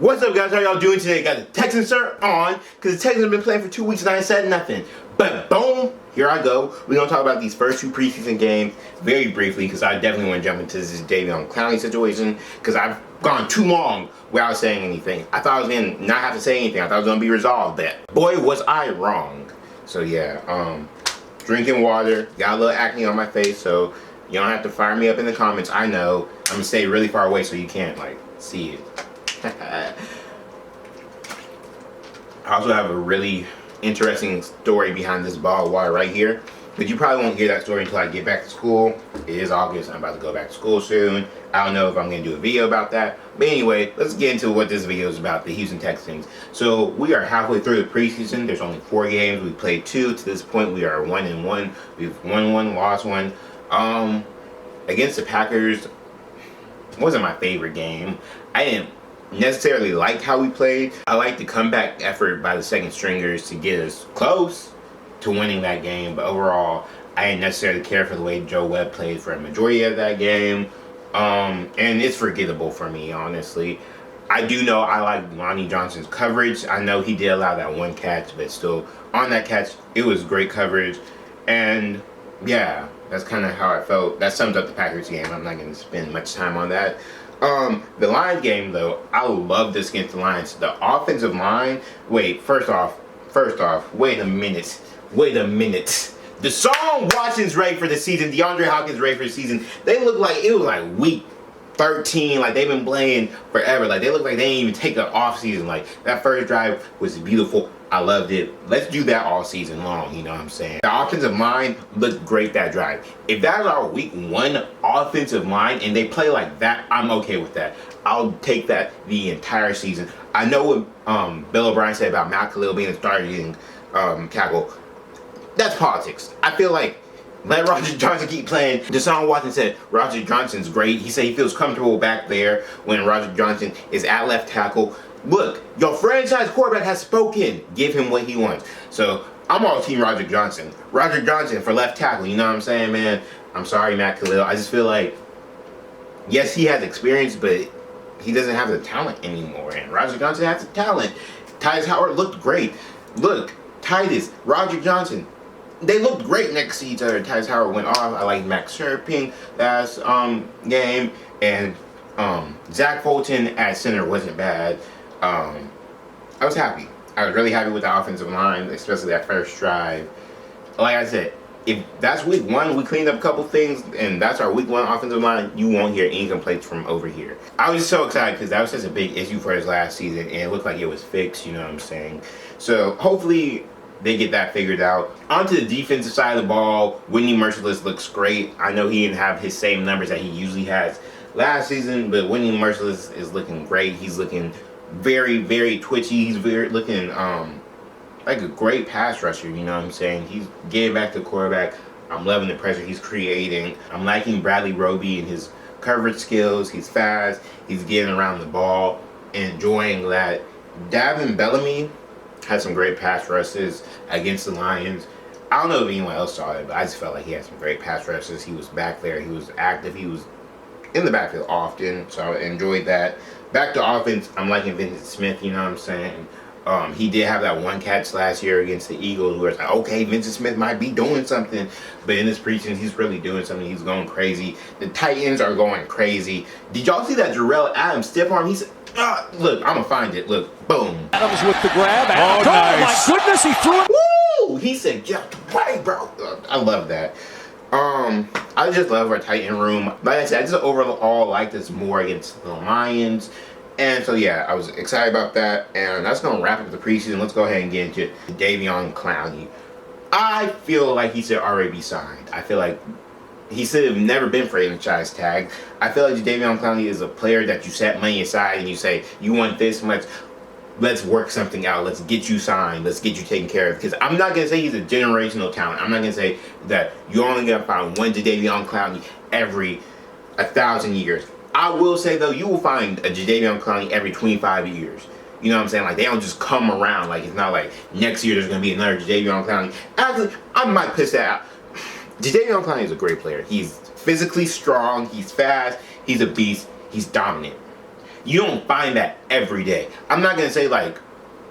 What's up, guys? How y'all doing today? Got the Texans shirt on because the Texans have been playing for 2 weeks and I ain't said nothing. But boom, here I go. We're gonna talk about these first two preseason games very briefly because I definitely want to jump into this Jadeveon Clowney situation because I've gone too long without saying anything. I thought I was gonna not have to say anything. I thought it was gonna be resolved. But boy, was I wrong. So yeah, drinking water, got a little acne on my face, so you don't have to fire me up in the comments. I know I'm gonna stay really far away so you can't like see it. I also have a really interesting story behind this bottle of water right here, but you probably won't hear that story until I get back to school. It is August. I'm about to go back to school soon. I don't know if I'm going to do a video about that, but anyway, let's get into what this video is about, the Houston Texans. So we are halfway through the preseason. There's only 4 games. We played 2. To this point, we are 1-1. We've won 1, lost 1. Against the Packers, wasn't my favorite game. I didn't necessarily like how we played. I like the comeback effort by the second stringers to get us close to winning that game, but overall I didn't necessarily care for the way Joe Webb played for a majority of that game, and it's forgettable for me, honestly. I do know I like Lonnie Johnson's coverage. I know he did allow that 1 catch, but still on that catch it was great coverage. And yeah, that's kind of how I felt. That sums up the Packers game. I'm not going to spend much time on that. The Lions game, though, I love this against the Lions. The offensive line, first off, wait a minute. The song Watson's ready for the season, DeAndre Hopkins ready for the season, they look like it was like week 13, like they've been playing forever. Like they look like they didn't even take an off season. Like that first drive was beautiful. I loved it. Let's do that all season long, you know what I'm saying? The offensive line looked great that drive. If that's our week 1 offensive line and they play like that, I'm okay with that. I'll take that the entire season. I know what Bill O'Brien said about Matt Khalil being a starting tackle. That's politics. I feel like let Roger Johnson keep playing. Deshaun Watson said Roger Johnson's great. He said he feels comfortable back there when Roger Johnson is at left tackle. Look, your franchise quarterback has spoken. Give him what he wants. So I'm all team Roger Johnson. Roger Johnson for left tackle. You know what I'm saying, man? I'm sorry, Matt Khalil. I just feel like, yes, he has experience, but he doesn't have the talent anymore. And Roger Johnson has the talent. Tytus Howard looked great. Look, Titus, Roger Johnson, they looked great next to each other. Tytus Howard went off. I like Max Scherping last game. And Zach Fulton at center wasn't bad. I was happy. I was really happy with the offensive line, especially that first drive. Like I said, if that's week 1, we cleaned up a couple things, and that's our week 1 offensive line, you won't hear any complaints from over here. I was just so excited because that was such a big issue for us last season, and it looked like it was fixed, you know what I'm saying? So hopefully they get that figured out. Onto the defensive side of the ball, Whitney Mercilus looks great. I know he didn't have his same numbers that he usually has last season, but Whitney Mercilus is looking great. He's looking very, very twitchy. He's looking like a great pass rusher, you know what I'm saying? He's getting back to the quarterback. I'm loving the pressure he's creating. I'm liking Bradley Roby and his coverage skills. He's fast. He's getting around the ball. Enjoying that. Davin Bellamy had some great pass rushes against the Lions. I don't know if anyone else saw it, but I just felt like he had some great pass rushes. He was back there. He was active. He was in the backfield often, so I enjoyed that. Back to offense, I'm liking Vincent Smith, you know what I'm saying? He did have that 1 catch last year against the Eagles where it's like, okay, Vincent Smith might be doing something, but in this preseason, he's really doing something. He's going crazy. The tight ends are going crazy. Did y'all see that Jarrell Adams stiff arm? He said, look, I'm going to find it. Look, boom. Adams with the grab. Oh, nice. My goodness, he threw it. Woo! He said, get out the way, bro. I love that. I just love our tight end room. Like I said, I just overall like this more against the Lions. And so, yeah, I was excited about that. And that's going to wrap up the preseason. Let's go ahead and get into Jadeveon Clowney. I feel like he should already be signed. I feel like he should have never been franchise tagged. I feel like Jadeveon Clowney is a player that you set money aside and you say, you want this much, let's work something out. Let's get you signed. Let's get you taken care of. Because I'm not going to say he's a generational talent. I'm not going to say that you're only going to find one Jadeveon Clowney every 1,000 years. I will say, though, you will find a Jadeveon Clowney every 25 years. You know what I'm saying? Like, they don't just come around. Like, it's not like next year there's going to be another Jadeveon Clowney. Actually, I might piss that out. Jadeveon Clowney is a great player. He's physically strong. He's fast. He's a beast. He's dominant. You don't find that every day. I'm not going to say like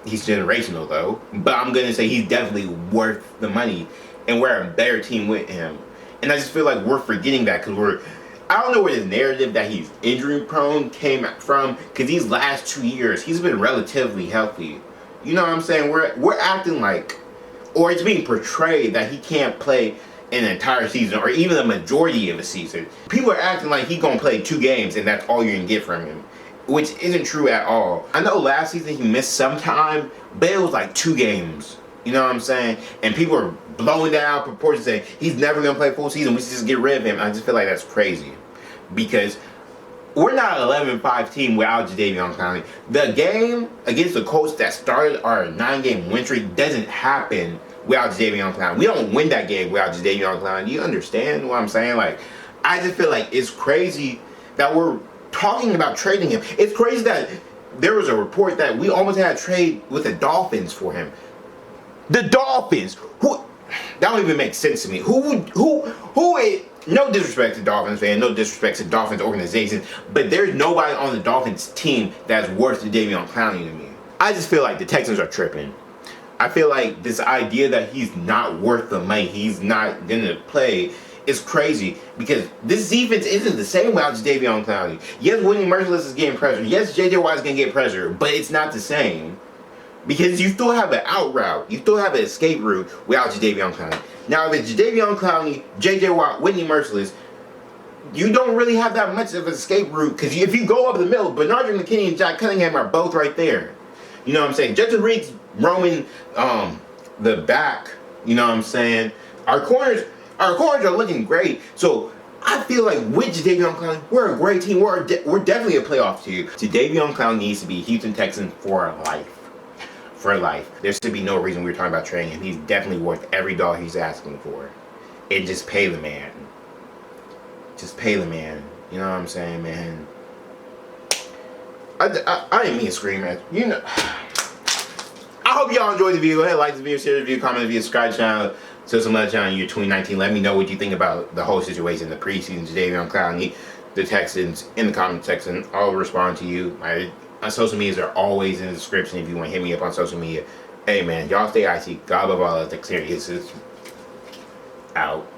he's generational though, but I'm going to say he's definitely worth the money, and we're a better team with him. And I just feel like we're forgetting that because I don't know where the narrative that he's injury prone came from, because these last 2 years he's been relatively healthy. You know what I'm saying? We're acting like, or it's being portrayed that he can't play an entire season or even a majority of a season. People are acting like he's gonna play 2 games and that's all you're gonna get from him, which isn't true at all. I know last season he missed some time, but it was like 2 games. You know what I'm saying? And people are blowing that out of proportion, saying he's never gonna play full season. We should just get rid of him. I just feel like that's crazy, because we're not an 11-5 team without Jadeveon Clowney. The game against the Colts that started our 9-game win streak doesn't happen without Jadeveon Clowney. We don't win that game without Jadeveon Clowney. Do you understand what I'm saying? Like, I just feel like it's crazy that we're talking about trading him. It's crazy that there was a report that we almost had a trade with the Dolphins for him. The Dolphins, that don't even make sense to me. No disrespect to Dolphins fans, no disrespect to Dolphins organization, but there's nobody on the Dolphins team that's worth Jadeveon Clowney to me. I just feel like the Texans are tripping. I feel like this idea that he's not worth the money, he's not gonna play, is crazy, because this defense isn't the same without Jadeveon Clowney. Yes, Whitney Merciless is getting pressure. Yes, J.J. Watt is gonna get pressure, but it's not the same. Because you still have an out route. You still have an escape route without Jadeveon Clowney. Now, if it's Jadeveon Clowney, J.J. Watt, Whitney Merciless, you don't really have that much of an escape route. Because if you go up the middle, Bernard McKinney and Jack Cunningham are both right there. You know what I'm saying? Justin Reed's roaming the back. You know what I'm saying? Our corners are looking great. So I feel like with Jadeveon Clowney, we're a great team. We're definitely a playoff team. Jadeveon Clowney needs to be a Houston Texan for life. For life. There should be no reason we're talking about trading him. He's definitely worth every dollar he's asking for. And just pay the man. Just pay the man. You know what I'm saying, man? I didn't mean to scream at you. Know. I hope y'all enjoyed the video. Go ahead, like the video, share the video, comment the video, subscribe to the channel. So some other channel in year 2019. Let me know what you think about the whole situation, the preseason, Jadeveon Clowney, the Texans, in the comment section. I'll respond to you. My social medias are always in the description if you want to hit me up on social media. Hey man, y'all stay icy. God above all else. Texan out.